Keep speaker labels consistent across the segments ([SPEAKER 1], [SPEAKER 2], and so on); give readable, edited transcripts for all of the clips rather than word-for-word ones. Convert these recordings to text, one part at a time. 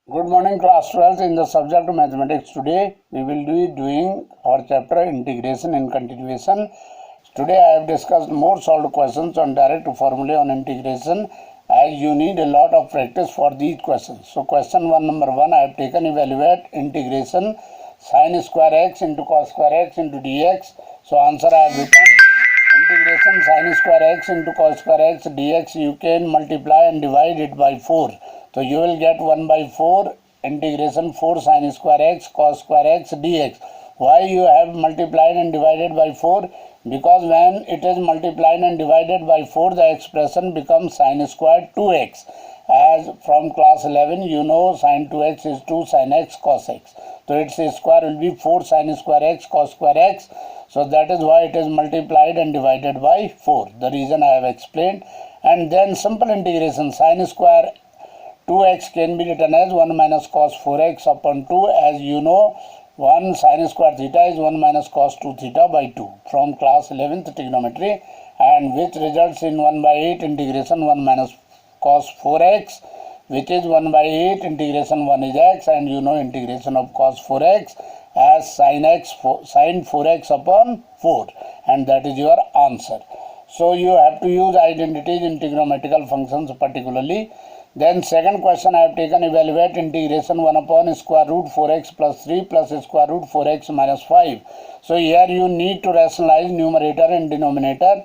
[SPEAKER 1] Good morning, class 12th. In the subject mathematics today, we will be doing our chapter integration and continuation. Today I have discussed more solved questions on direct formula on integration, as you need a lot of practice for these questions. So question number 1, I have taken evaluate integration sin square x into cos square x into dx. So answer I have written integration sin square x into cos square x dx. You can multiply and divide it by 4. So you will get 1 by 4 integration 4 sin square x cos square x dx. Why you have multiplied and divided by 4? Because when it is multiplied and divided by 4, the expression becomes sin square 2x. As from class 11, you know sin 2x is 2 sin x cos x. So its square will be 4 sin square x cos square x. So that is why it is multiplied and divided by 4. The reason I have explained. And then simple integration sin square 2x can be written as 1 minus cos 4x upon 2. As you know, 1 sin square theta is 1 minus cos 2 theta by 2 from class 11th trigonometry, and which results in 1 by 8 integration 1 minus cos 4x, which is 1 by 8 integration 1 is x, and you know integration of cos 4x as sin 4x upon 4, and that is your answer. So you have to use identities in trigonometrical functions particularly. Then second question I have taken evaluate integration 1 upon square root 4x plus 3 plus square root 4x minus 5. So here you need to rationalize numerator and denominator.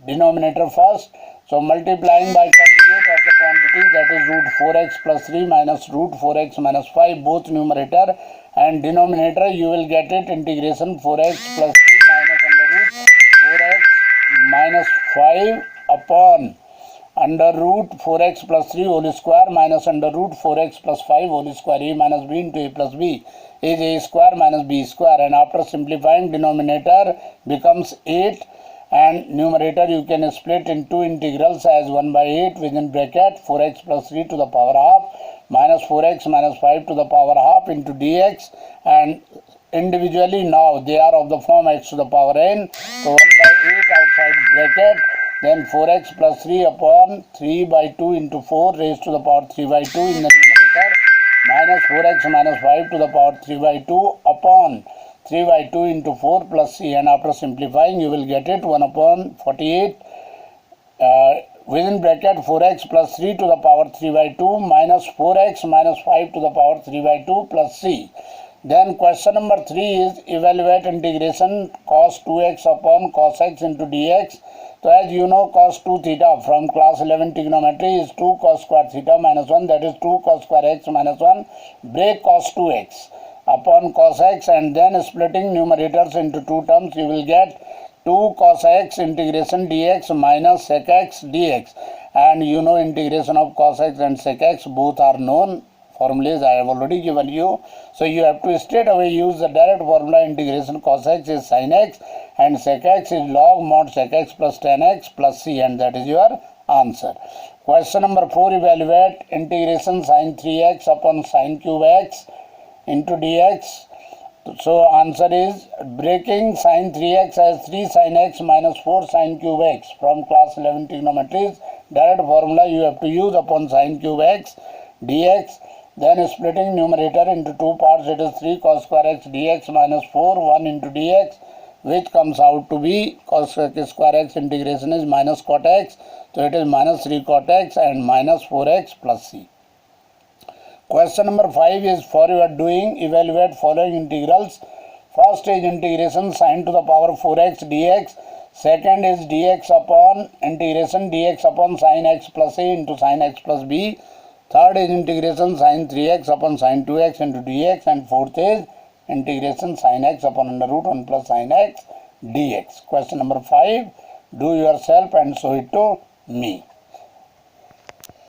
[SPEAKER 1] Denominator first. So multiplying by conjugate of the quantity, that is root 4x plus 3 minus root 4x minus 5, both numerator and denominator, you will get it integration 4x plus 3 minus under root 4x minus 5 upon under root 4x plus 3 whole square minus under root 4x plus 5 whole square. A minus b into a plus b is a square minus b square, and after simplifying, denominator becomes 8 and numerator you can split in two integrals as 1 by 8 within bracket 4x plus 3 to the power half minus 4x minus 5 to the power half into dx, and individually now they are of the form x to the power n. So 1 by 8 outside bracket, then 4x plus 3 upon 3 by 2 into 4 raised to the power 3 by 2 in the numerator, minus 4x minus 5 to the power 3 by 2 upon 3 by 2 into 4 plus c, and after simplifying you will get it 1 upon 48 within bracket 4x plus 3 to the power 3 by 2 minus 4x minus 5 to the power 3 by 2 plus c. Then question number 3 is evaluate integration cos 2x upon cos x into dx. So as you know, cos 2 theta from class 11 trigonometry is 2 cos square theta minus 1, that is 2 cos square x minus 1, break cos 2x upon cos x, and then splitting numerators into two terms, you will get 2 cos x integration dx minus sec x dx, and you know integration of cos x and sec x both are known formulas I have already given you. So you have to straight away use the direct formula integration cos x is sin x and sec x is log mod sec x plus tan x plus c, and that is your answer. Question number 4 evaluate integration sin 3x upon sin cube x into dx. So answer is breaking sin 3x as 3 sin x minus 4 sin cube x from class 11 trigonometry. Direct formula you have to use upon sin cube x dx. Then splitting numerator into two parts, it is 3 cos square x dx minus 4 1 into dx, which comes out to be cos square x integration is minus cot x. So it is minus 3 cot x and minus 4x plus c. Question number 5 is for you are doing evaluate following integrals. First is integration sin to the power 4x dx. Second is dx upon integration dx upon sin x plus a into sin x plus b. Third is integration sin 3x upon sin 2x into dx, and fourth is integration sin x upon under root 1 plus sin x dx. Question number 5, do yourself and show it to me.